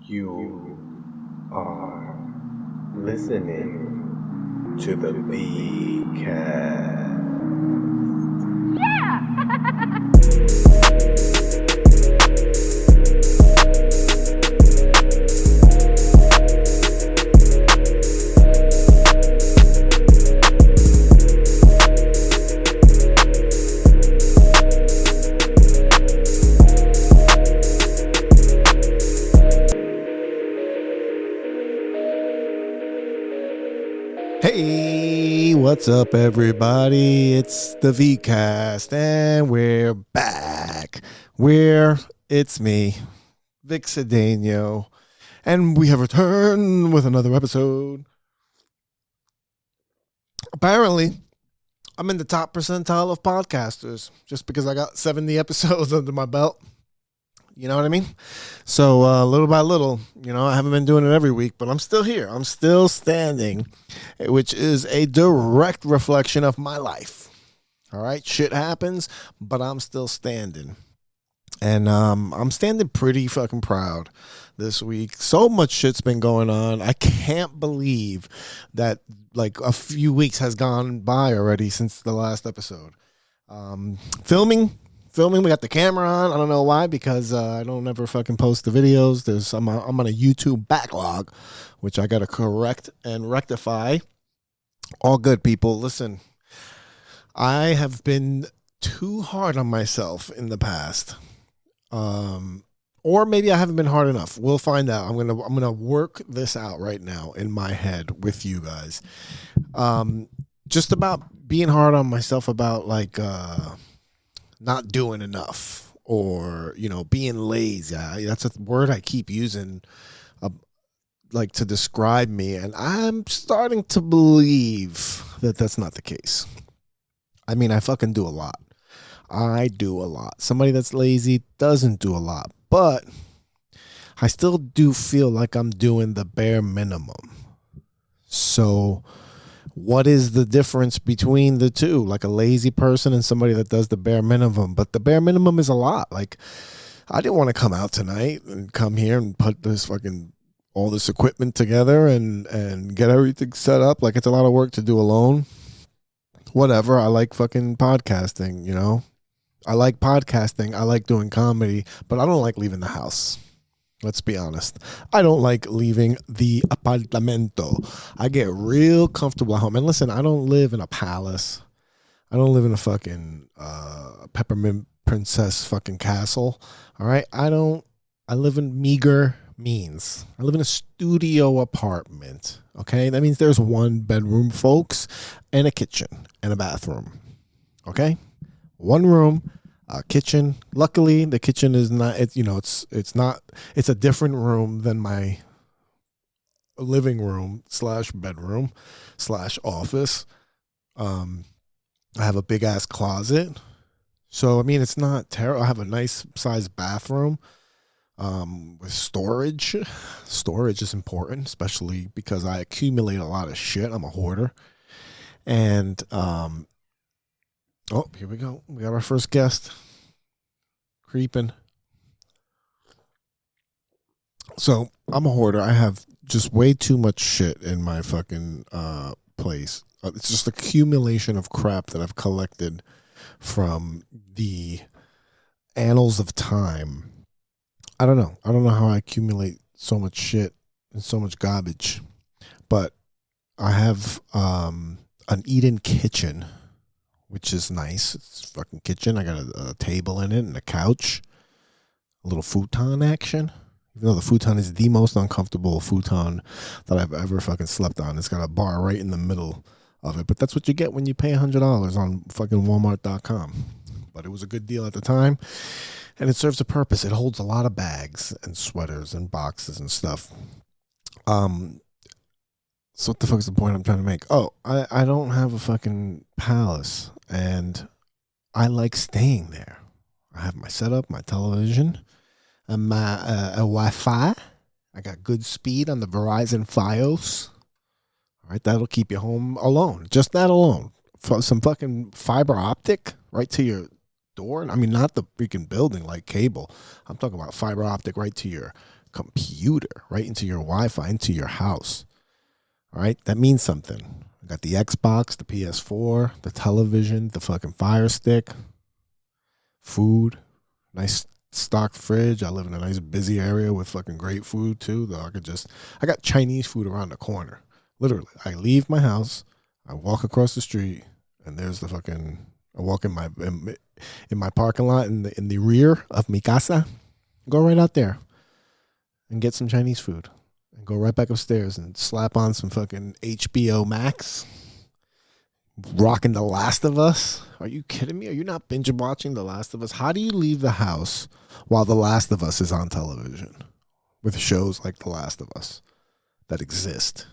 You are listening to the VCast. Hey, what's up, everybody? It's the VCast, and we're back. It's me, Vic Cedeno, and we have returned with another episode. Apparently, I'm in the top percentile of podcasters just because I got 70 episodes under my belt. You know what I mean? So little by little, I haven't been doing it every week, but I'm still here. I'm still standing, which is a direct reflection of my life. All right, shit happens, but I'm still standing. And I'm standing pretty fucking proud this week. So much shit's been going on. I can't believe that like a few weeks has gone by already since the last episode. Filming, we got the camera on. I don't know why, because I don't ever fucking post the videos. I'm on a YouTube backlog, which I got to correct and rectify. All good, people. Listen, I have been too hard on myself in the past. Or maybe I haven't been hard enough. We'll find out. I'm gonna work this out right now in my head with you guys. Just about being hard on myself about like not doing enough, or being lazy. That's a word I keep using like to describe me, and I'm starting to believe that that's not the case. I mean, I fucking do a lot. I do a lot. Somebody that's lazy doesn't do a lot, but I still do feel like I'm doing the bare minimum. So what is the difference between the two? Like a lazy person and somebody that does the bare minimum. But the bare minimum is a lot. Like, I didn't want to come out tonight and come here and put all this equipment together and get everything set up. Like, it's a lot of work to do alone. Whatever. I like fucking podcasting, I like podcasting. I like doing comedy, but I don't like leaving the house. Let's be honest. I don't like leaving the apartamento. I get real comfortable at home. And listen, I don't live in a palace. I don't live in a fucking peppermint princess fucking castle. All right? I live in meager means. I live in a studio apartment. Okay? That means there's one bedroom, folks, and a kitchen and a bathroom. Okay? One room, a kitchen. Luckily, the kitchen is not. It's a different room than my living room / bedroom / office. I have a big ass closet, so I mean it's not terrible. I have a nice sized bathroom with storage. Storage is important, especially because I accumulate a lot of shit. I'm a hoarder, and oh, here we go. We got our first guest. Creeping. So, I'm a hoarder. I have just way too much shit in my fucking place. It's just accumulation of crap that I've collected from the annals of time. I don't know. I don't know how I accumulate so much shit and so much garbage. But I have an eat-in kitchen, which is nice. It's a fucking kitchen. I got a table in it and a couch, a little futon action. Even though the futon is the most uncomfortable futon that I've ever fucking slept on. It's got a bar right in the middle of it. But that's what you get when you pay $100 on fucking Walmart.com. But it was a good deal at the time, and it serves a purpose. It holds a lot of bags and sweaters and boxes and stuff. So what the fuck is the point I'm trying to make? Oh, I don't have a fucking palace, and I like staying there. I have my setup, my television, and my Wi-Fi. I got good speed on the Verizon Fios. All right, that'll keep you home alone. Just that alone. Some fucking fiber optic right to your door. I mean, not the freaking building like cable. I'm talking about fiber optic right to your computer, right into your Wi-Fi, into your house. All right, that means something. I got the Xbox, the PS4, the television, the fucking Fire Stick, food, nice stocked fridge. I live in a nice busy area with fucking great food too. Though I got Chinese food around the corner. Literally, I leave my house, I walk across the street, and there's the fucking. I walk in my parking lot in the rear of mi casa. Go right out there and get some Chinese food. And go right back upstairs and slap on some fucking HBO Max. Rocking The Last of Us. Are you kidding me? Are you not binge watching The Last of Us? How do you leave the house while The Last of Us is on television? With shows like The Last of Us that exist.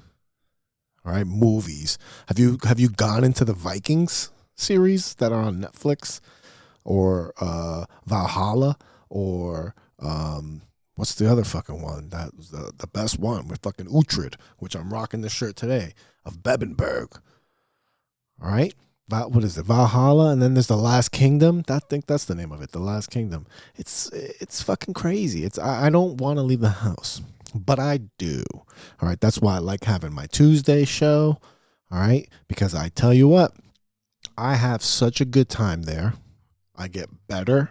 All right, movies. Have you gone into the Vikings series that are on Netflix? Or Valhalla? Or what's the other fucking one? That was the best one with fucking Uhtred, which I'm rocking this shirt today, of Bebenberg. All right? What is it? Valhalla, and then there's The Last Kingdom. I think that's the name of it, The Last Kingdom. It's fucking crazy. I don't want to leave the house, but I do. All right? That's why I like having my Tuesday show. All right? Because I tell you what, I have such a good time there. I get better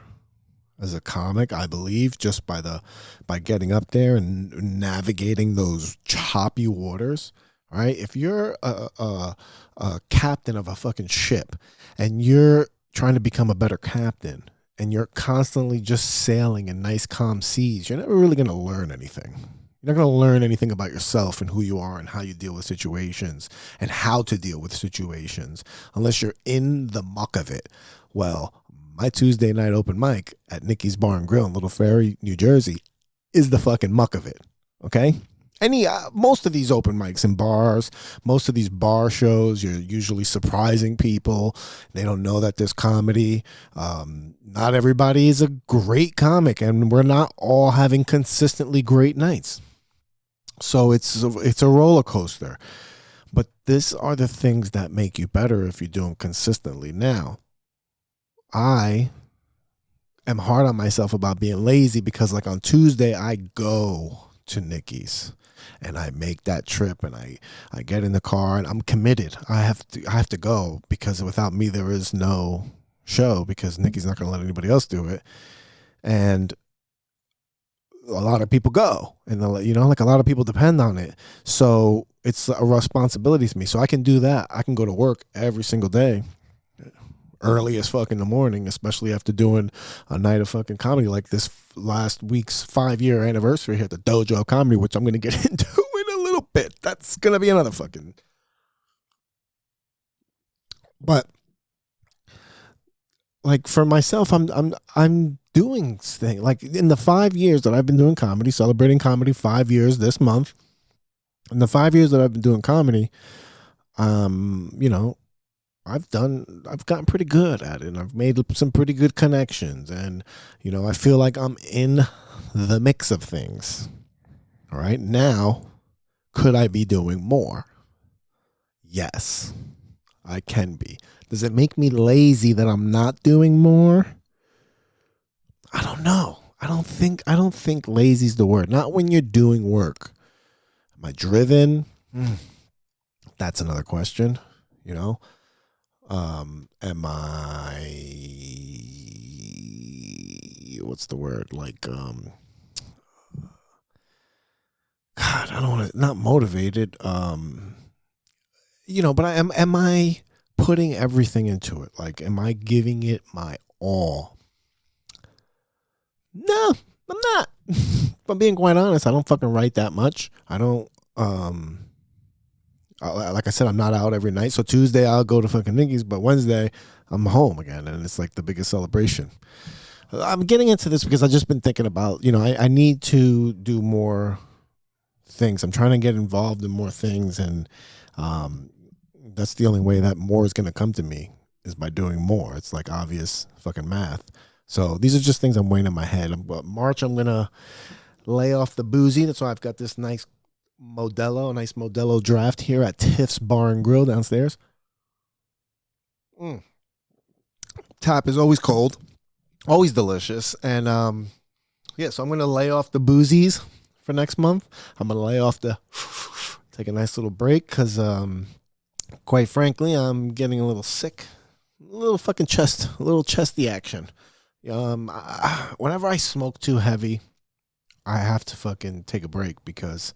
as a comic, I believe, just by getting up there and navigating those choppy waters. All right, if you're a captain of a fucking ship and you're trying to become a better captain and you're constantly just sailing in nice calm seas, you're never really going to learn anything. You're not going to learn anything about yourself and who you are and how you deal with situations and how to deal with situations unless you're in the muck of it. Well, my Tuesday night open mic at Nikki's Bar and Grill in Little Ferry, New Jersey is the fucking muck of it. Okay? Most of these open mics in bars, most of these bar shows, you're usually surprising people. They don't know that there's comedy. Not everybody is a great comic, and we're not all having consistently great nights. So it's a roller coaster. But these are the things that make you better if you do them consistently. Now, I am hard on myself about being lazy because, like, on Tuesday, I go to Nikki's. And I make that trip, and I get in the car, and I'm committed. I have to go because without me there is no show because Nikki's not going to let anybody else do it, and a lot of people go, and like a lot of people depend on it. So it's a responsibility to me. So I can do that. I can go to work every single day, early as fuck in the morning, especially after doing a night of fucking comedy like this last week's 5-year anniversary here at the Dojo of Comedy, which I'm going to get into in a little bit. That's going to be another fucking... But like for myself, I'm doing things like in the 5 years that I've been doing comedy, celebrating comedy 5 years this month. In the 5 years that I've been doing comedy, I've gotten pretty good at it, and I've made some pretty good connections, and I feel like I'm in the mix of things. All right, now, could I be doing more? Yes, I can be. Does it make me lazy that I'm not doing more? I don't know. I don't think lazy's the word. Not when you're doing work. Am I driven? That's another question, Am I, what's the word? Like, God, I don't want to, not motivated, but am I putting everything into it? Like, am I giving it my all? No, I'm not. If I'm being quite honest, I don't fucking write that much. I don't, like I said, I'm not out every night. So Tuesday I'll go to fucking Nikki's, but Wednesday I'm home again, and it's like the biggest celebration. I'm getting into this because I've just been thinking about, I need to do more things. I'm trying to get involved in more things, and that's the only way that more is going to come to me is by doing more. It's like obvious fucking math. So these are just things I'm weighing in my head. But March, I'm going to lay off the boozy. That's why I've got this nice Modelo draft here at Tiff's Bar and Grill downstairs. Tap is always cold, always delicious. And so I'm going to lay off the boozies for next month. I'm gonna lay off take a nice little break because quite frankly, I'm getting a little sick, a little chesty action. Whenever I smoke too heavy, I have to fucking take a break because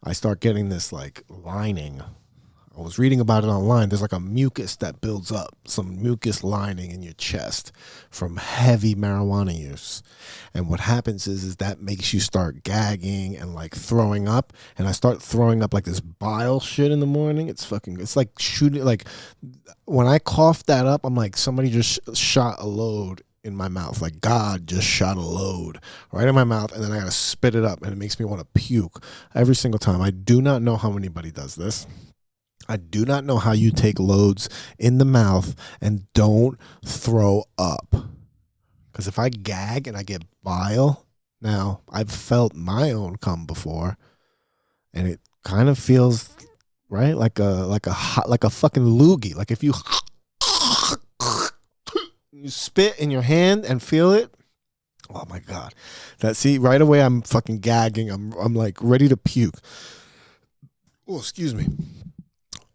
I start getting this like lining. I was reading about it online. There's like a mucus that builds up, some mucus lining in your chest from heavy marijuana use. And what happens is that makes you start gagging and like throwing up. And I start throwing up like this bile shit in the morning. It's like shooting, like when I cough that up, I'm like, somebody just shot a load in my mouth. Like God just shot a load right in my mouth. And then I got to spit it up and it makes me want to puke every single time. I do not know how anybody does this. I do not know how you take loads in the mouth and don't throw up. Because if I gag and I get bile, now I've felt my own come before, and it kind of feels right like a fucking loogie. Like if you spit in your hand and feel it. Oh my God! Right away I'm fucking gagging. I'm like ready to puke. Oh, excuse me.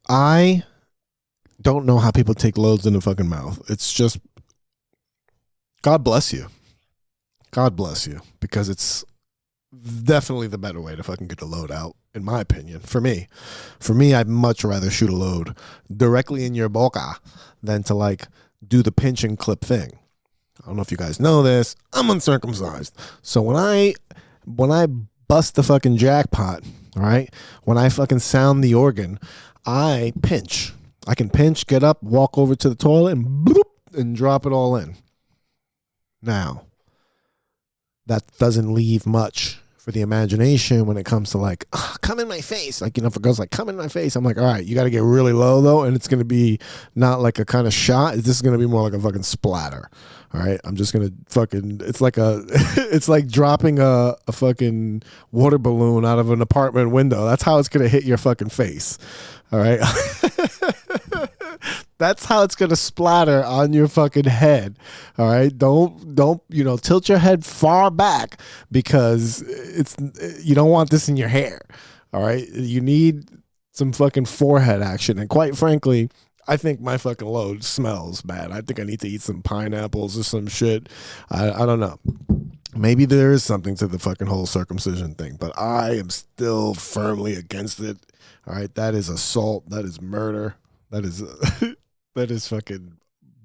I don't know how people take loads in the fucking mouth. It's just, God bless you. God bless you. Because it's definitely the better way to fucking get the load out, in my opinion. For me, I'd much rather shoot a load directly in your boca than to like do the pinch and clip thing. I don't know if you guys know this. I'm uncircumcised. So when I bust the fucking jackpot, all right, when I fucking sound the organ, I pinch. I can pinch, get up, walk over to the toilet, and bloop, and drop it all in. Now, that doesn't leave much for the imagination when it comes to like, come in my face. Like, if a girl's like, come in my face, I'm like, all right, you got to get really low though, and it's going to be not like a kind of shot. This is going to be more like a fucking splatter. All right, I'm just going to fucking, it's like dropping a fucking water balloon out of an apartment window. That's how it's going to hit your fucking face. All right. That's how it's going to splatter on your fucking head. All right. Don't, tilt your head far back because you don't want this in your hair. All right. You need some fucking forehead action. And quite frankly, I think my fucking load smells bad. I think I need to eat some pineapples or some shit. I don't know. Maybe there is something to the fucking whole circumcision thing, but I am still firmly against it. All right, that is assault. That is murder. That is fucking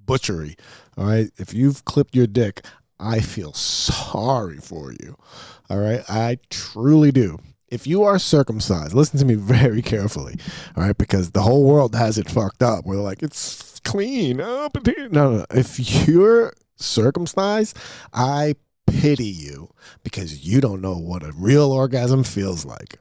butchery. All right, if you've clipped your dick, I feel sorry for you. All right, I truly do. If you are circumcised, listen to me very carefully. All right, because the whole world has it fucked up. We're like, it's clean. No. If you're circumcised, I pity you because you don't know what a real orgasm feels like.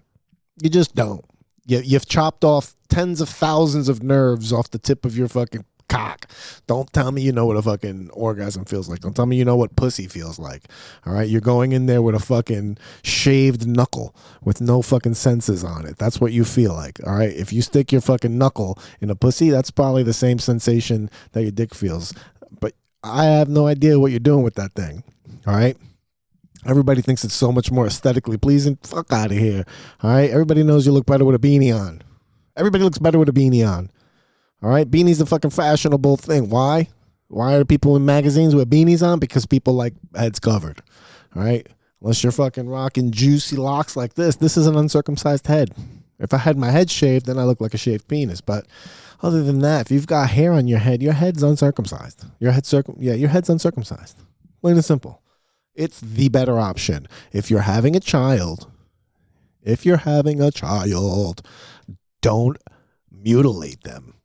You just don't. You've chopped off tens of thousands of nerves off the tip of your fucking cock. Don't tell me you know what a fucking orgasm feels like. Don't tell me you know what pussy feels like. All right, you're going in there with a fucking shaved knuckle with no fucking senses on it. That's what you feel like. All right, if you stick your fucking knuckle in a pussy, that's probably the same sensation that your dick feels. But I have no idea what you're doing with that thing. All right. Everybody thinks it's so much more aesthetically pleasing. Fuck out of here. All right. Everybody knows you look better with a beanie on. Everybody looks better with a beanie on. All right. Beanie's the fucking fashionable thing. Why? Why are people in magazines with beanies on? Because people like heads covered. All right. Unless you're fucking rocking juicy locks like this. This is an uncircumcised head. If I had my head shaved, then I look like a shaved penis. But other than that, if you've got hair on your head's uncircumcised. Your head's uncircumcised. Plain and simple. It's the better option. If you're having a child, don't mutilate them.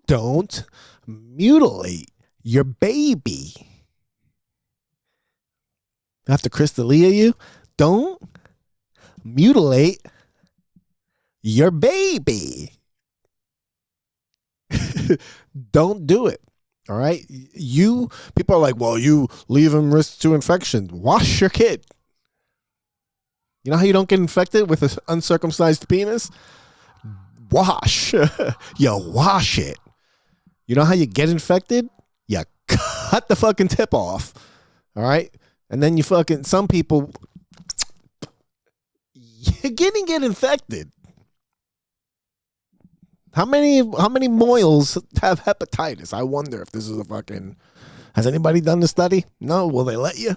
Don't mutilate your baby. After Crystalia you, don't mutilate your baby. Don't do it. All right. People are like, well, you leave them risk to infection. Wash your kid. You know how you don't get infected with an uncircumcised penis? Wash. You wash it. You know how you get infected? You cut the fucking tip off. All right. And then some people You're getting get infected. How many moils have hepatitis? I wonder if this is a fucking. Has anybody done the study? No. Will they let you?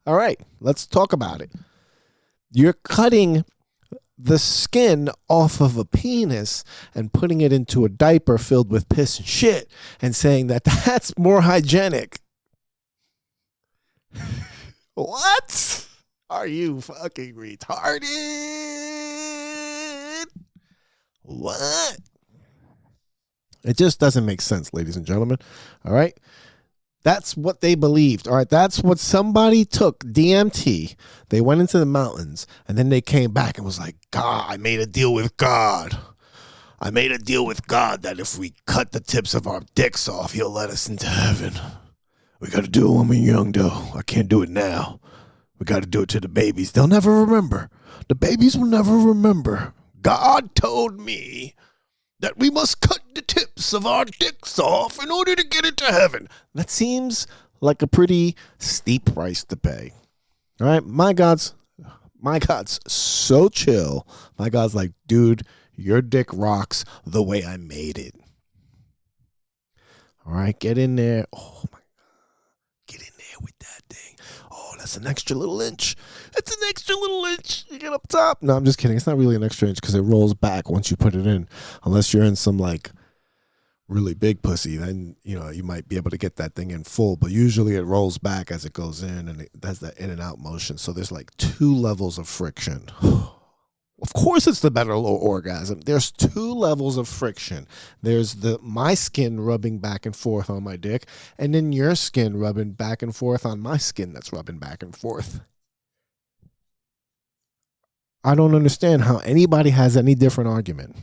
All right. Let's talk about it. You're cutting the skin off of a penis and putting it into a diaper filled with piss and shit and saying that that's more hygienic. What? Are you fucking retarded? What? It just doesn't make sense, ladies and gentlemen. All right? That's what they believed. All right? That's what somebody took, DMT. They went into the mountains, and then they came back and was like, God, I made a deal with God. I made a deal with God that if we cut the tips of our dicks off, he'll let us into heaven. We got to do it when we're young, though. I can't do it now. We got to do it to the babies. They'll never remember. The babies will never remember. God told me that we must cut the tips of our dicks off in order to get into heaven. That seems like a pretty steep price to pay. All right, my God's so chill. My God's like, dude, your dick rocks the way I made it. All right, get in there. Oh my God, get in there with that thing. Oh, that's an extra little inch. It's an extra little inch. You get up top. No, I'm just kidding. It's not really an extra inch because it rolls back once you put it in. Unless you're in some like really big pussy, then you might be able to get that thing in full. But usually it rolls back as it goes in, and it does that in and out motion. So there's like 2 levels of friction. Of course, it's the better orgasm. There's 2 levels of friction. There's my skin rubbing back and forth on my dick, and then your skin rubbing back and forth on my skin that's rubbing back and forth. I don't understand how anybody has any different argument.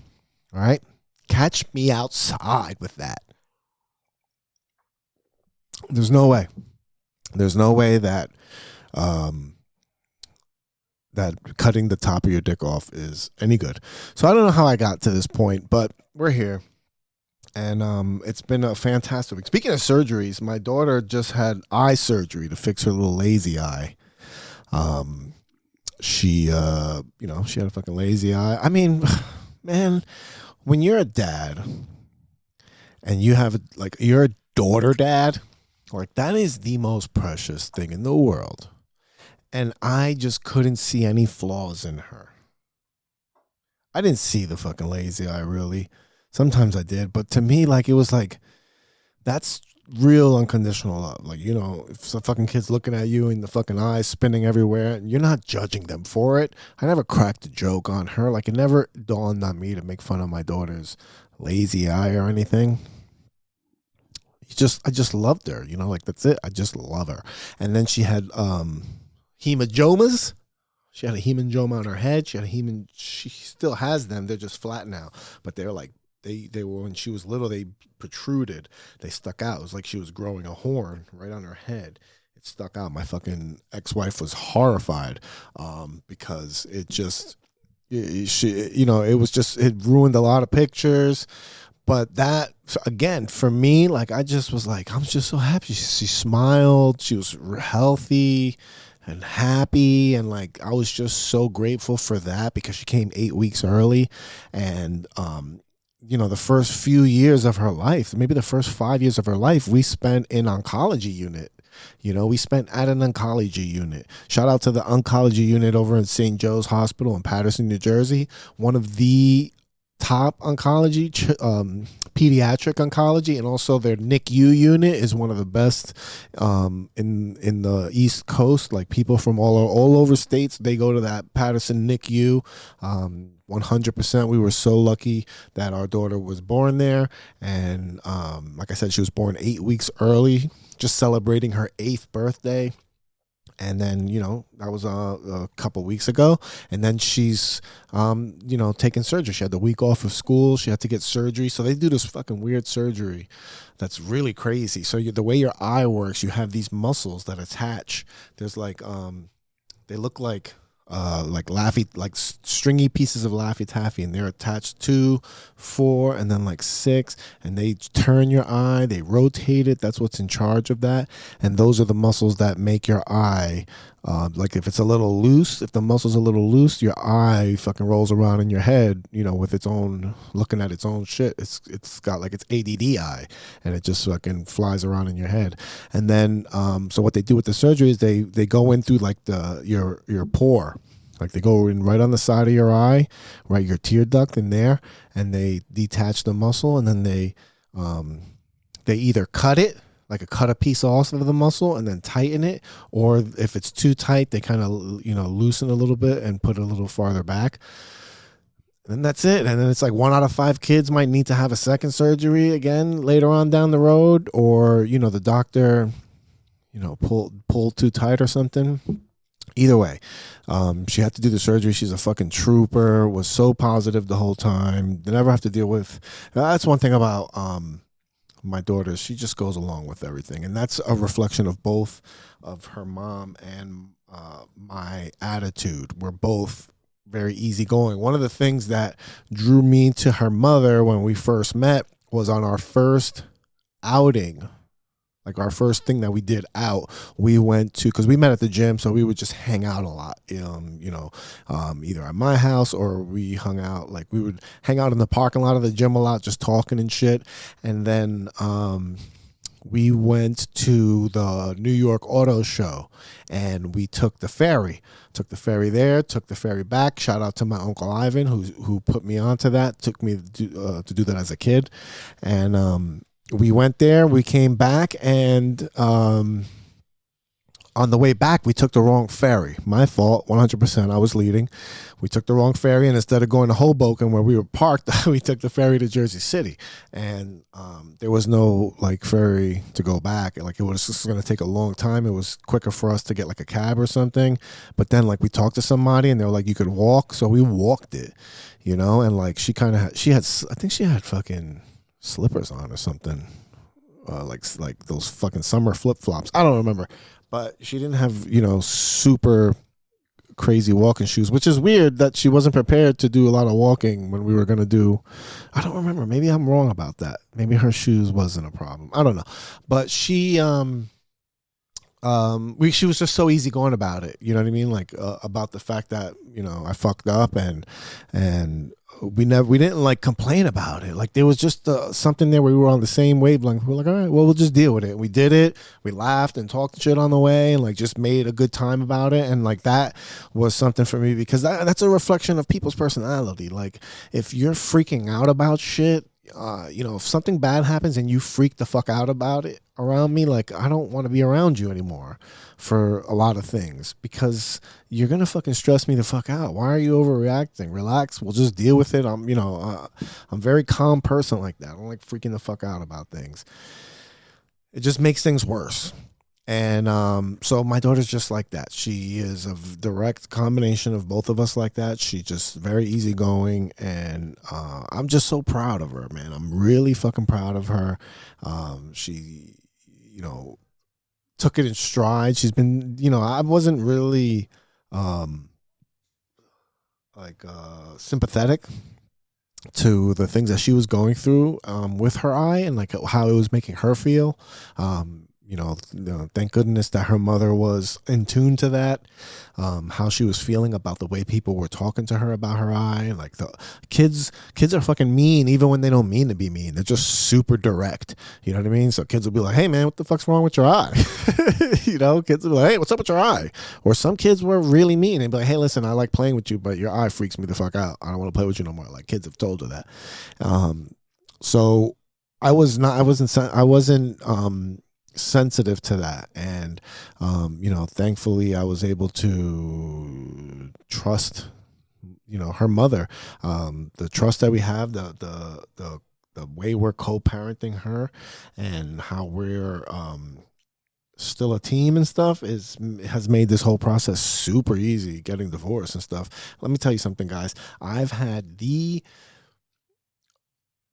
All right? Catch me outside with that. There's no way. There's no way that that cutting the top of your dick off is any good. So I don't know how I got to this point, but we're here. And it's been a fantastic week. Speaking of surgeries, my daughter just had eye surgery to fix her little lazy eye. She had a fucking lazy eye. I mean, man, when you're a dad and you have you're a daughter dad, like that is the most precious thing in the world. And I just couldn't see any flaws in her. I didn't see the fucking lazy eye, really. Sometimes I did, but to me, it was like, that's real unconditional love. If some fucking kid's looking at you and the fucking eyes spinning everywhere, and you're not judging them for it. I never cracked a joke on her. It never dawned on me to make fun of my daughter's lazy eye or anything. I just loved her, that's it. I just love her. And then she had hemangiomas. She had a hemangioma on her head. She still has them. They're just flat now. But they're they were, when she was little, they protruded. They stuck out. It was like she was growing a horn right on her head. It stuck out. My fucking ex-wife was horrified because it ruined a lot of pictures. But that, again, for me, I just was I'm just so happy. She smiled. She was healthy and happy. And I was just so grateful for that because she came 8 weeks early. And, the first few years of her life, maybe the first 5 years of her life, we spent in oncology unit. We spent at an oncology unit. Shout out to the oncology unit over in St. Joe's Hospital in Paterson, New Jersey. One of the top oncology, pediatric oncology, and also their NICU unit is one of the best in the East Coast. People from all over states, they go to that Paterson NICU. 100%. We were so lucky that our daughter was born there, and like I said, she was born 8 weeks early, just celebrating her 8th birthday. And then, that was a couple weeks ago. And then she's, taking surgery. She had the week off of school. She had to get surgery. So they do this fucking weird surgery that's really crazy. So the way your eye works, you have these muscles that attach. There's they look like stringy pieces of Laffy Taffy, and they're attached 2, 4, and then like 6, and they turn your eye, they rotate it. That's what's in charge of that, and those are the muscles that make your eye. Like if it's a little loose, if the muscle's a little loose, your eye fucking rolls around in your head, with its own, looking at its own shit. It's got like its ADD eye, and it just fucking flies around in your head. And then, so what they do with the surgery is they go in through like your pore, like they go in right on the side of your eye, right, your tear duct in there, and they detach the muscle, and then they either cut it, like cut a piece off of the muscle and then tighten it, or if it's too tight, they kind of loosen a little bit and put it a little farther back. And that's it. And then it's like 1 out of 5 kids might need to have a second surgery again later on down the road, or the doctor pulled too tight or something. Either way, she had to do the surgery. She's a fucking trooper, was so positive the whole time. They never have to deal with. That's one thing about my daughter. She just goes along with everything. And that's a reflection of both of her mom and my attitude. We're both very easygoing. One of the things that drew me to her mother when we first met was on our first outing. Like our first thing that we did out, we went to, because we met at the gym, so we would just hang out a lot, either at my house or we hung out, like we would hang out in the parking lot of the gym a lot, just talking and shit. And then we went to the New York Auto Show, and we took the ferry. Took the ferry there, took the ferry back. Shout out to my Uncle Ivan, who put me onto that, took me to do that as a kid. And we went there, we came back, and on the way back, we took the wrong ferry. My fault, 100%. I was leading. We took the wrong ferry, and instead of going to Hoboken where we were parked, we took the ferry to Jersey City. And there was no like ferry to go back. Like it was just going to take a long time. It was quicker for us to get like a cab or something. But then like we talked to somebody, and they were like, you could walk. So we walked it, and like I think she had fucking slippers on or something, like those fucking summer flip-flops. I don't remember, but she didn't have super crazy walking shoes, which is weird that she wasn't prepared to do a lot of walking when we were going to do. I don't remember, maybe I'm wrong about that. Maybe her shoes wasn't a problem, I don't know. But she she was just so easygoing about it, you know what I mean, like about the fact that I fucked up, and we didn't like complain about it. Like there was just something there where we were on the same wavelength. We were like, all right, well, we'll just deal with it. We did it. We laughed and talked shit on the way, and like just made a good time about it. And like that was something for me, because that's a reflection of people's personality. Like if you're freaking out about shit, if something bad happens and you freak the fuck out about it around me, like I don't want to be around you anymore for a lot of things, because you're gonna fucking stress me the fuck out. Why are you overreacting? Relax, we'll just deal with it. I'm a very calm person like that. I don't like freaking the fuck out about things. It just makes things worse. And so my daughter's just like that. She is a direct combination of both of us like that. She's just very easygoing, and I'm just so proud of her, man. I'm really fucking proud of her. She, took it in stride. She's been, I wasn't really sympathetic to the things that she was going through with her eye, and like how it was making her feel. Thank goodness that her mother was in tune to that, how she was feeling about the way people were talking to her about her eye. Like the kids are fucking mean, even when they don't mean to be mean. They're just super direct. You know what I mean? So kids will be like, hey man, what the fuck's wrong with your eye? Kids will be like, hey, what's up with your eye? Or some kids were really mean and be like, hey, listen, I like playing with you, but your eye freaks me the fuck out. I don't want to play with you no more. Like kids have told her that. So I wasn't sensitive to that, and thankfully I was able to trust her mother, the trust that we have, the way we're co-parenting her, and how we're still a team and stuff has made this whole process super easy, getting divorced and stuff. Let me tell you something, guys. I've had the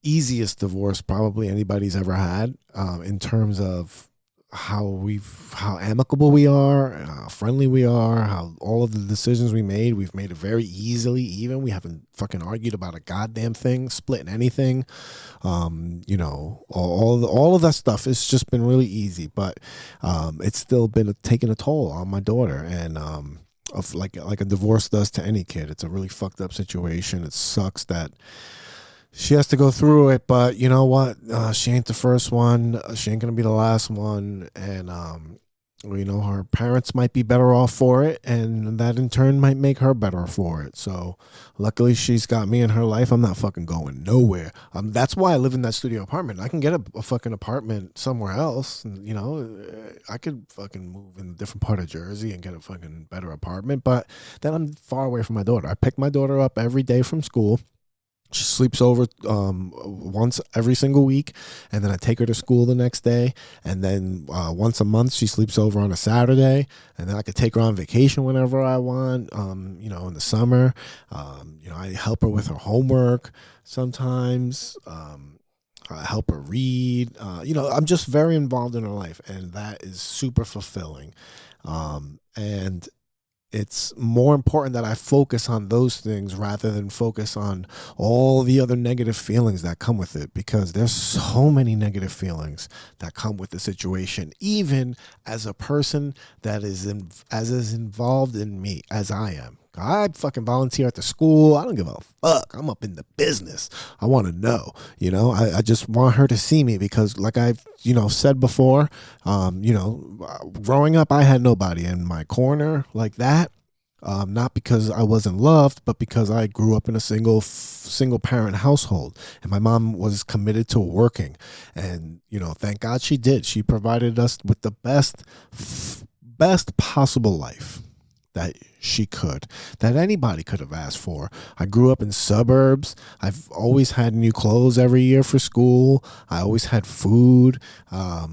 easiest divorce probably anybody's ever had, in terms of how amicable we are, how friendly we are, how all of the decisions we've made it very easily. Even we haven't fucking argued about a goddamn thing, splitting anything. All of that stuff. It's just been really easy, but it's still been taking a toll on my daughter, and of like a divorce does to any kid. It's a really fucked up situation. It sucks that she has to go through it, but you know what? She ain't the first one. She ain't gonna be the last one, and her parents might be better off for it, and that in turn might make her better for it. So, luckily, she's got me in her life. I'm not fucking going nowhere. That's why I live in that studio apartment. I can get a fucking apartment somewhere else. I could fucking move in a different part of Jersey and get a fucking better apartment, but then I'm far away from my daughter. I pick my daughter up every day from school. She sleeps over once every single week, and then I take her to school the next day, and then once a month she sleeps over on a Saturday, and then I could take her on vacation whenever I want, in the summer. I help her with her homework sometimes. I help her read. I'm just very involved in her life, and that is super fulfilling. And it's more important that I focus on those things rather than focus on all the other negative feelings that come with it, because there's so many negative feelings that come with the situation, even as a person that is as involved in me as I am. I fucking volunteer at the school. I don't give a fuck. I'm up in the business. I want to know, I just want her to see me, because like I've, said before, growing up, I had nobody in my corner like that. Not because I wasn't loved, but because I grew up in a single parent household, and my mom was committed to working, and, thank God she did. She provided us with the best possible life that she could, that anybody could have asked for. I grew up in suburbs. I've always had new clothes every year for school. I always had food.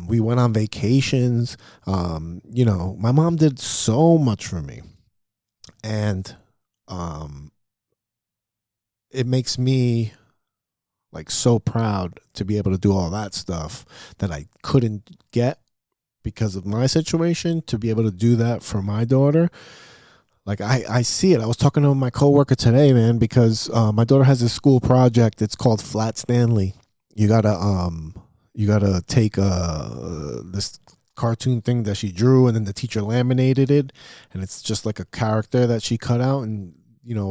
We went on vacations. My mom did so much for me. And it makes me like so proud to be able to do all that stuff that I couldn't get because of my situation, to be able to do that for my daughter. Like I see it. I was talking to my coworker today, man, because my daughter has this school project. It's called Flat Stanley. You gotta take this cartoon thing that she drew, and then the teacher laminated it, and it's just like a character that she cut out. And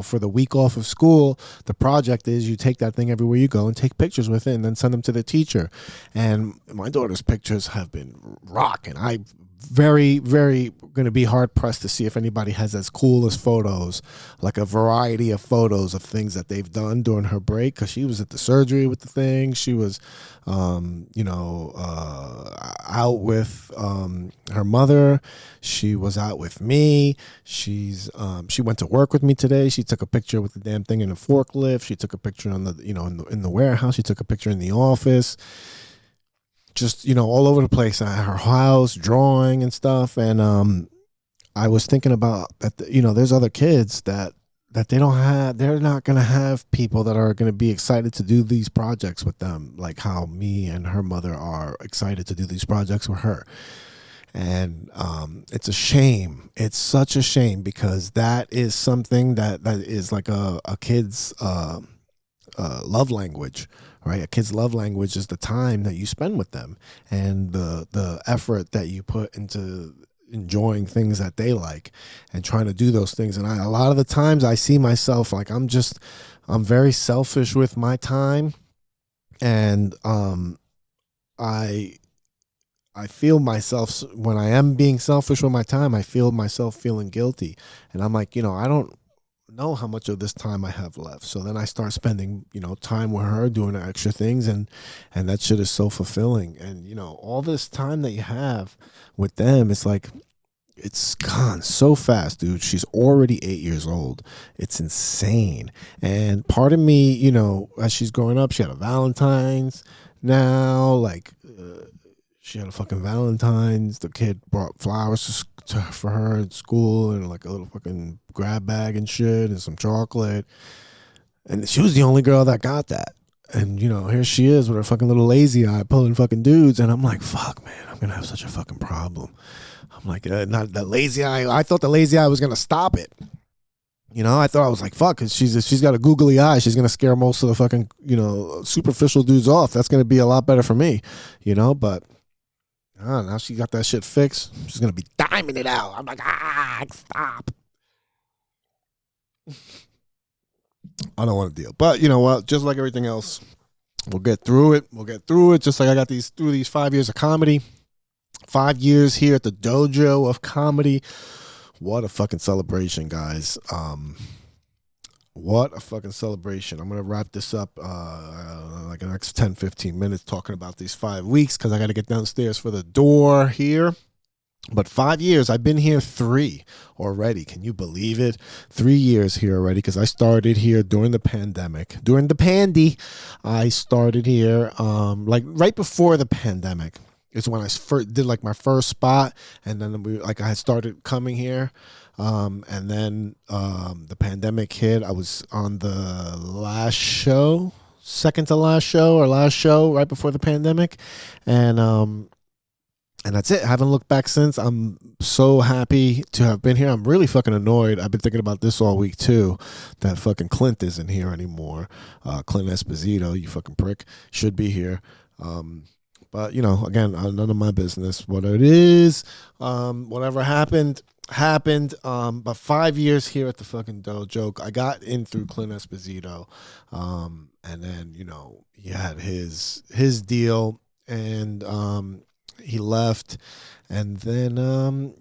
for the week off of school, the project is you take that thing everywhere you go and take pictures with it, and then send them to the teacher. And my daughter's pictures have been rocking. I very, very going to be hard pressed to see if anybody has as cool as photos, like a variety of photos of things that they've done during her break, because she was at the surgery with the thing. She was out with her mother. She was out with me. She went to work with me today. She took a picture with the damn thing in the forklift. She took a picture on the in the warehouse. She took a picture in the office. Just all over the place at her house, drawing and stuff. And I was thinking about that. There's other kids that they don't have. They're not going to have people that are going to be excited to do these projects with them, like how me and her mother are excited to do these projects with her. And it's a shame. It's such a shame, because that is something that is like a kid's love language. Right, a kid's love language is the time that you spend with them, and the effort that you put into enjoying things that they like and trying to do those things. And a lot of the times I see myself like I'm very selfish with my time, and I feel myself, when I am being selfish with my time, I feel myself feeling guilty, and I'm like, I don't know how much of this time I have left. So then I start spending, time with her, doing extra things, and that shit is so fulfilling. And all this time that you have with them, it's like it's gone so fast, dude. She's already 8 years old. It's insane. And part of me, as she's growing up, she had a Valentine's now, she had a fucking Valentine's. The kid brought flowers for her at school, and like a little fucking grab bag and shit, and some chocolate. And she was the only girl that got that. And here she is with her fucking little lazy eye pulling fucking dudes, and I'm like, fuck, man, I'm gonna have such a fucking problem. I'm like, not the lazy eye. I thought the lazy eye was gonna stop it. I thought I was like, fuck, cause she's got a googly eye. She's gonna scare most of the fucking superficial dudes off. That's gonna be a lot better for me, But now she got that shit fixed. She's gonna be diming it out. I'm like, stop. I don't want to deal, but you know what? Just like everything else, we'll get through it. Just like I got through these 5 years of comedy, 5 years here at the Dojo of Comedy. What a fucking celebration, guys. What a fucking celebration. I'm going to wrap this up like the next 10, 15 minutes talking about these 5 weeks because I got to get downstairs for the door here. But 5 years, I've been here 3 already. Can you believe it? 3 years here already because I started here during the pandemic. During the pandy, I started here like right before the pandemic. It's when I first did like my first spot, and then I had started coming here, and then the pandemic hit. I was on the last show, second to last show, or last show right before the pandemic, and that's it. I haven't looked back since. I'm so happy to have been here. I'm really fucking annoyed. I've been thinking about this all week too, that fucking Clint isn't here anymore. Clint Esposito, you fucking prick, should be here. But, again, none of my business what it is. Whatever happened. But 5 years here at the fucking dojo. I got in through Clint Esposito. And then, he had his deal, and he left. And then, I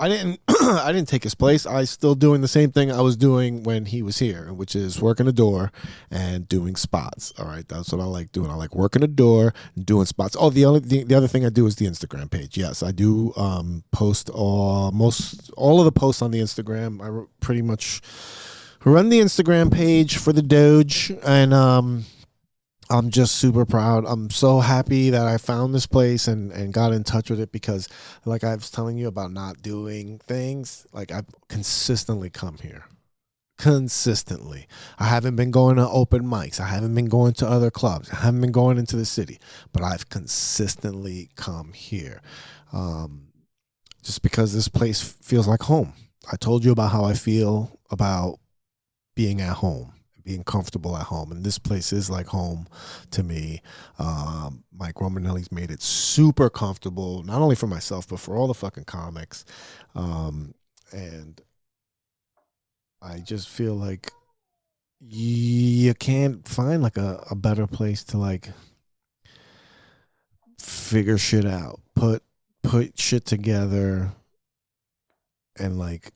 didn't I didn't take his place. I still doing the same thing I was doing when he was here, which is working a door and doing spots. All right, that's what I like doing. I like working a door and doing spots. Oh, the other thing I do is the Instagram page. Yes, I do post all of the posts on the Instagram. I pretty much run the Instagram page for the Doge, and I'm just super proud. I'm so happy that I found this place and got in touch with it because, like I was telling you about not doing things, like I've consistently come here. Consistently. I haven't been going to open mics. I haven't been going to other clubs. I haven't been going into the city, but I've consistently come here. Just because this place feels like home. I told you about how I feel about being at home. Being comfortable at home, and this place is like home to me. Mike Romanelli's made it super comfortable, not only for myself but for all the fucking comics, and I just feel like you can't find like a better place to like figure shit out, put shit together, and like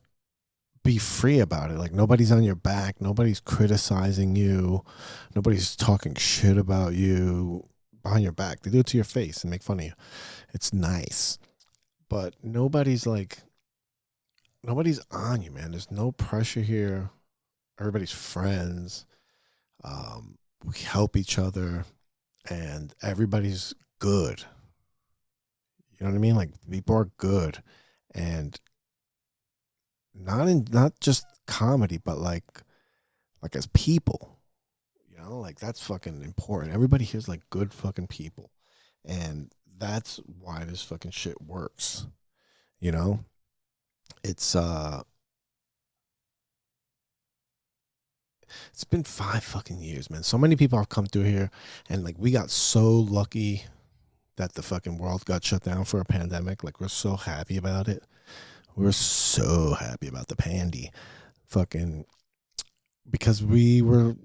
be free about it. Like nobody's on your back, nobody's criticizing you, nobody's talking shit about you behind your back. They do it to your face and make fun of you. It's nice, but nobody's on you, man. There's no pressure here. Everybody's friends. We help each other, and everybody's good. You know what I mean? Like people are good, and not just comedy, but like as people, like that's fucking important. Everybody here's like good fucking people, and that's why this fucking shit works. It's it's been 5 fucking years, man. So many people have come through here, and like we got so lucky that the fucking world got shut down for a pandemic. Like we're so happy about it. We're so happy about the pandy, fucking, because we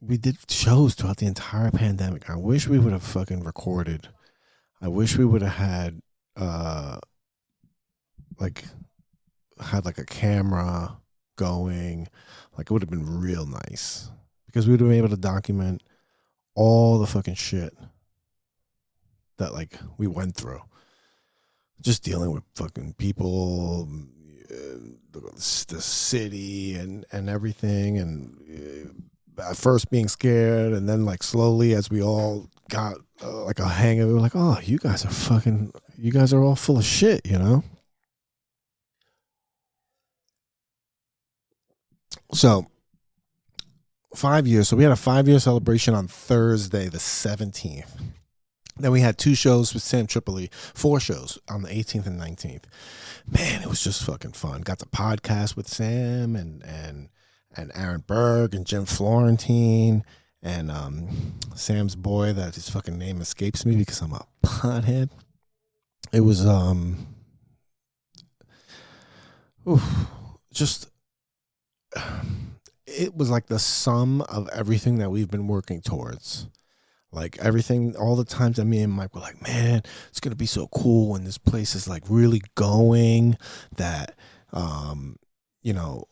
did shows throughout the entire pandemic. I wish we would have fucking recorded. I wish we would have had had a camera going. Like it would have been real nice because we would have been able to document all the fucking shit that like we went through. Just dealing with fucking people, the city and everything, and at first being scared, and then like slowly as we all got like a hang of it, we were like, oh, you guys are all full of shit, So 5 years. So we had a 5-year celebration on Thursday, the 17th. Then we had 2 shows with Sam Tripoli, 4 shows on the 18th and 19th. Man, it was just fucking fun. Got to podcast with Sam and Aaron Berg and Jim Florentine and Sam's boy that his fucking name escapes me because I'm a pothead. It was just it was like the sum of everything that we've been working towards. Like everything, all the times that me and Mike were like, man, it's gonna be so cool when this place is like really going. That, you know,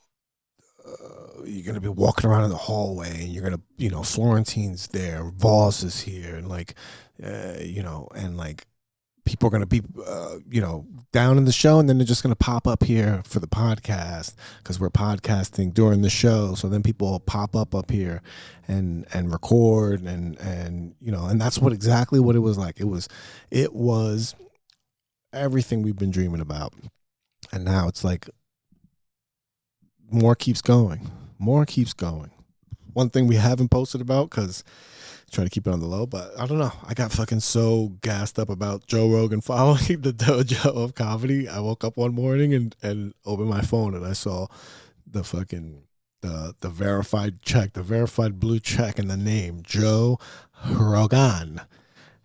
you're gonna be walking around in the hallway, and you're gonna, Florentine's there, Voss is here, and like, and like people are going to be, down in the show, and then they're just going to pop up here for the podcast because we're podcasting during the show. So then people will pop up here and record and that's exactly what it was like. It was everything we've been dreaming about. And now it's like more keeps going. One thing we haven't posted about because try to keep it on the low, but I don't know. I got fucking so gassed up about Joe Rogan following the Dojo of Comedy. I woke up one morning and opened my phone and I saw the fucking the verified check, the verified blue check, and the name Joe Rogan,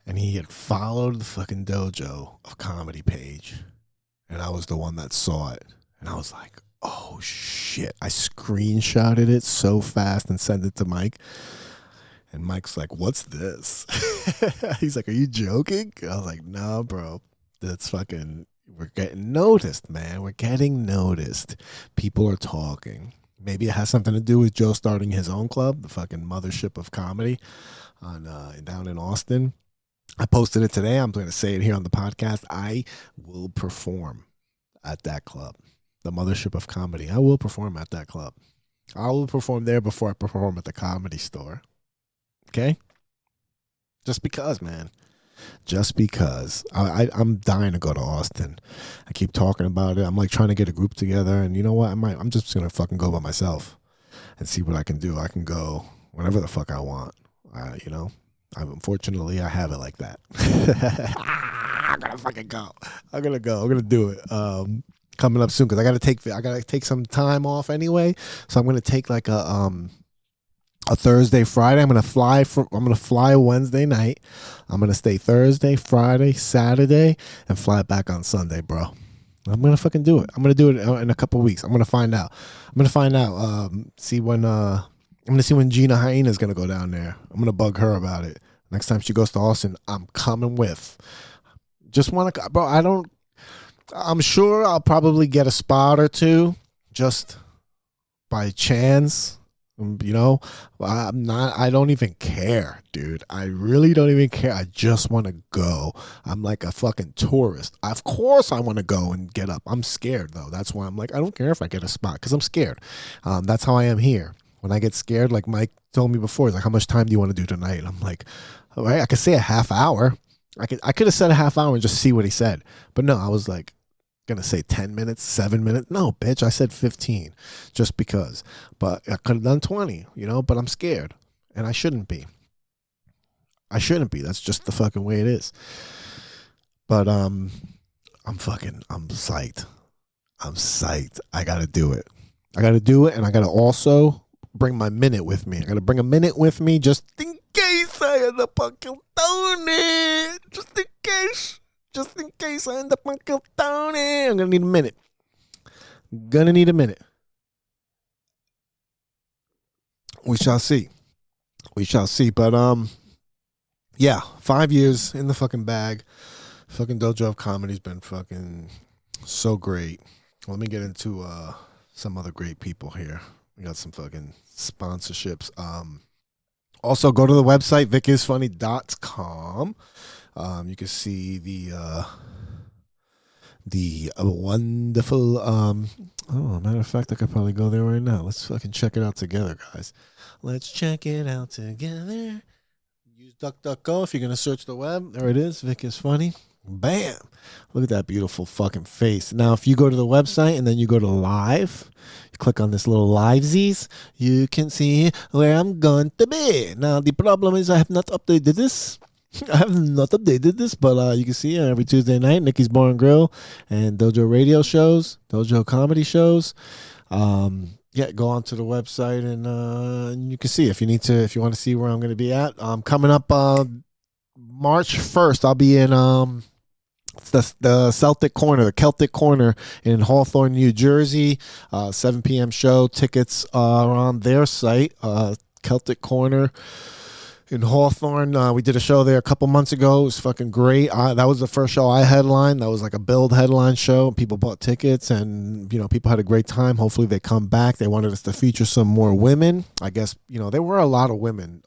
and he had followed the fucking Dojo of Comedy page, and I was the one that saw it, and I was like, oh shit! I screenshotted it so fast and sent it to Mike. And Mike's like, what's this? He's like, are you joking? I was like, no, bro. That's fucking, we're getting noticed, man. We're getting noticed. People are talking. Maybe it has something to do with Joe starting his own club, the fucking Mothership of Comedy down in Austin. I posted it today. I'm going to say it here on the podcast. I will perform at that club, the Mothership of Comedy. I will perform at that club. I will perform there before I perform at the Comedy Store. Okay? Just because, man. Just because. I'm dying to go to Austin. I keep talking about it. I'm like trying to get a group together, and you know what? I'm just gonna fucking go by myself and see what I can do. I can go whenever the fuck I want. Unfortunately I have it like that. I'm gonna fucking go. I'm gonna do it. Coming up soon because I gotta take some time off anyway. So I'm gonna take like a Thursday, Friday. I'm gonna fly Wednesday night. I'm gonna stay Thursday, Friday, Saturday, and fly back on Sunday, bro. I'm gonna fucking do it. I'm gonna do it in a couple weeks. I'm gonna find out. See when Gina Hyena is gonna go down there. I'm gonna bug her about it. Next time she goes to Austin, I'm coming with. Just wanna, bro. I'm sure I'll probably get a spot or two, just by chance. I don't even care, dude. I really don't even care. I just want to go. I'm like a fucking tourist. Of course I want to go and get up. I'm scared though. That's why I'm like, I don't care if I get a spot because I'm scared. That's how I am here. When I get scared, like Mike told me before, he's like, how much time do you want to do tonight? And I'm like, all right, I could say a half hour. I could have said a half hour and just see what he said. But no, I was like, gonna say 10 minutes, 7 minutes. No, bitch, I said 15 just because. But I could have done 20, but I'm scared. And I shouldn't be. That's just the fucking way it is. But I'm psyched. I gotta do it. And I gotta also bring my minute with me. I gotta bring a minute with me just in case I end up on Kiltony. Just in case I end up on Kiltony. I'm gonna need a minute. We shall see. But yeah, 5 years in the fucking bag. Fucking Dojo of Comedy's been fucking so great. Let me get into some other great people here. We got some fucking sponsorships. Also go to the website vicisfunny.com. You can see the wonderful matter of fact, I could probably go there right now. Let's fucking check it out together, guys. Let's check it out together. Use DuckDuckGo if you're gonna search the web. There it is. Vic is Funny. Bam. Look at that beautiful fucking face. Now, if you go to the website and then you go to live, you click on this little livesies, you can see where I'm going to be. Now, the problem is I have not updated this. But you can see every Tuesday night, Nikki's Bar and Grill and Dojo radio shows, Dojo comedy shows. Yeah, go onto the website and you can see if you want to see where I'm going to be at. Coming up March 1st, I'll be in the Celtic Corner, the Celtic Corner in Hawthorne, New Jersey. 7 p.m. show. Tickets are on their site, Celtic Corner in Hawthorne. We did a show there a couple months ago. It was fucking great. That was the first show I headlined. That was like a build headline show. People bought tickets and, people had a great time. Hopefully they come back. They wanted us to feature some more women. I guess, there were a lot of women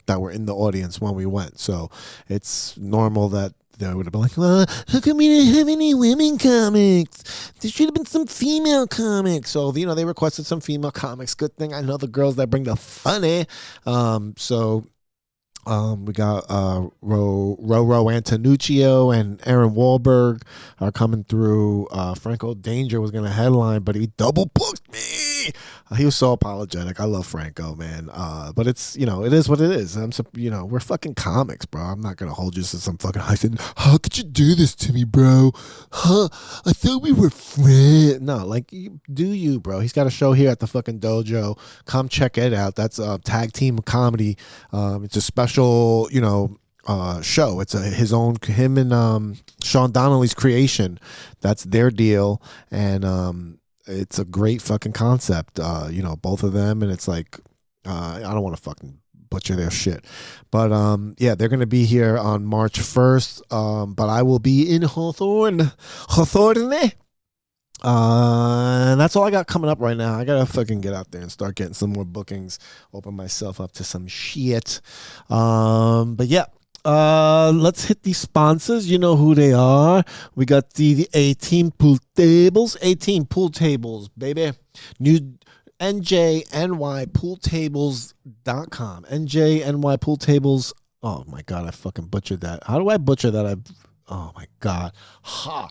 that were in the audience when we went. So it's normal that they would have been like, well, how come we didn't have any women comics? There should have been some female comics. So, they requested some female comics. Good thing I know the girls that bring the funny. We got Roro Antonuccio and Aaron Wahlberg are coming through. Franco Danger was going to headline, but he double booked me. He was so apologetic. I love Franco, man. But it's, it is what it is. We're fucking comics, bro. I'm not going to hold you to some fucking, I said, how could you do this to me, bro? Huh? I thought we were friends. No, do you, bro? He's got a show here at the fucking dojo. Come check it out. That's a tag team comedy. It's a special, show. It's him and Sean Donnelly's creation. That's their deal. And, it's a great fucking concept, both of them. And it's like, I don't want to fucking butcher their shit. But, they're going to be here on March 1st. But I will be in Hawthorne. And that's all I got coming up right now. I got to fucking get out there and start getting some more bookings, open myself up to some shit. But yeah. Let's hit these sponsors. You know who they are. We got the 18 pool tables. 18 pool tables, baby. New NJNYpooltables.com. NJNYpooltables. Oh my God, I fucking butchered that. How do I butcher that? Oh my God. Ha.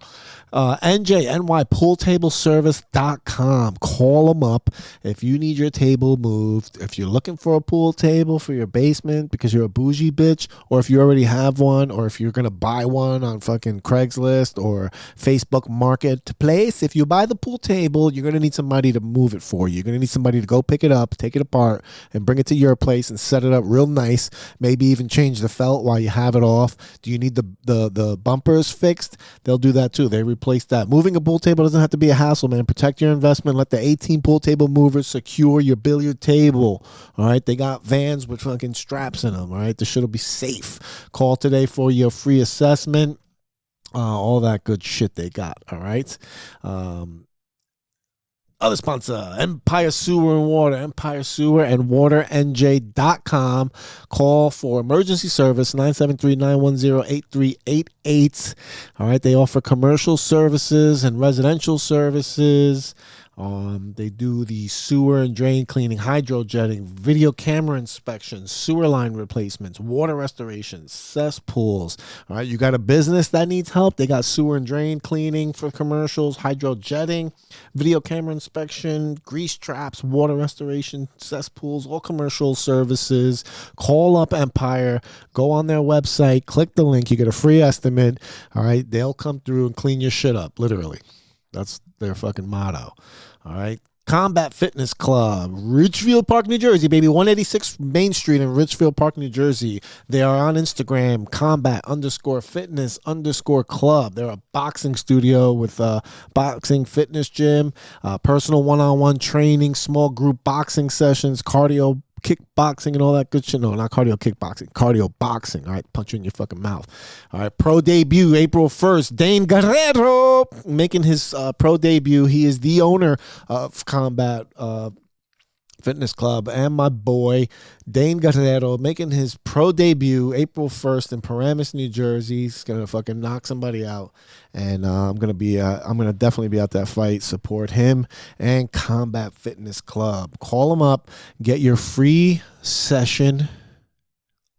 NJNYpooltableservice.com. Call them up if you need your table moved. If you're looking for a pool table for your basement because you're a bougie bitch, or if you already have one, or if you're going to buy one on fucking Craigslist or Facebook Marketplace, if you buy the pool table, you're going to need somebody to move it for you. You're going to need somebody to go pick it up, take it apart, and bring it to your place and set it up real nice. Maybe even change the felt while you have it off. Do you need the bumpers fixed? They'll do that too. They replace that. Moving a pool table doesn't have to be a hassle, man. Protect your investment. Let the 18 pool table movers secure your billiard table. All right. They got vans with fucking straps in them. All right. This shit will be safe. Call today for your free assessment. All that good shit they got. All right. Other sponsor, Empire Sewer and Water, Empire Sewer and Water NJ.com. Call for emergency service 973-910-8388. All right, they offer commercial services and residential services. They do the sewer and drain cleaning, hydrojetting, video camera inspections, sewer line replacements, water restorations, cesspools. All right, you got a business that needs help? They got sewer and drain cleaning for commercials, hydrojetting, video camera inspection, grease traps, water restoration, cesspools, all commercial services. Call up Empire, go on their website, click the link, you get a free estimate. All right, they'll come through and clean your shit up, literally. That's their fucking motto. All right. Combat Fitness Club, Ridgefield Park, New Jersey, baby. 186 Main Street in Ridgefield Park, New Jersey. They are on Instagram, combat_fitness_club. They're a boxing studio with a boxing fitness gym, personal one-on-one training, small group boxing sessions, cardio kickboxing and all that good shit. No, not cardio kickboxing, cardio boxing. All right, punch you in your fucking mouth. All right, pro debut April 1st. Dane Guerrero making his pro debut. He is the owner of Combat Fitness Club, and my boy Dane Guerrero making his pro debut April 1st in Paramus, New Jersey. He's gonna fucking knock somebody out, and I'm gonna definitely be at that fight. Support him and Combat Fitness Club. Call him up, get your free session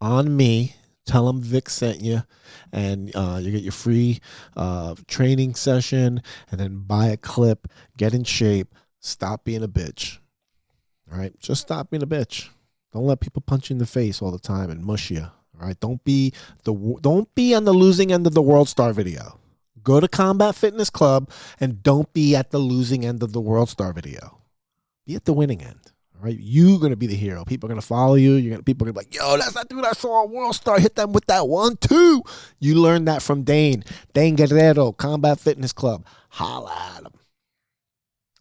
on me Tell them Vic sent you, and you get your free training session, and then buy a clip, get in shape, stop being a bitch. All right? Just stop being a bitch. Don't let people punch you in the face all the time and mush you. All right? Don't be on the losing end of the World Star video. Go to Combat Fitness Club and don't be at the losing end of the World Star video. Be at the winning end. All right? You're going to be the hero. People are going to follow you. People are going to be like, yo, that's that dude I saw on World Star. Hit them with that 1-2. You learned that from Dane. Dane Guerrero, Combat Fitness Club. Holla at him.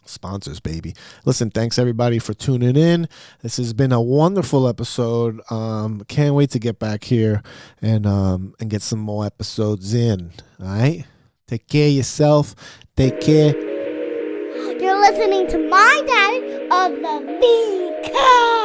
Sponsors, baby. Listen, thanks everybody for tuning in. This has been a wonderful episode. Can't wait to get back here and get some more episodes in. All right? Take care of yourself. Take care. You're listening to my dad of the VK.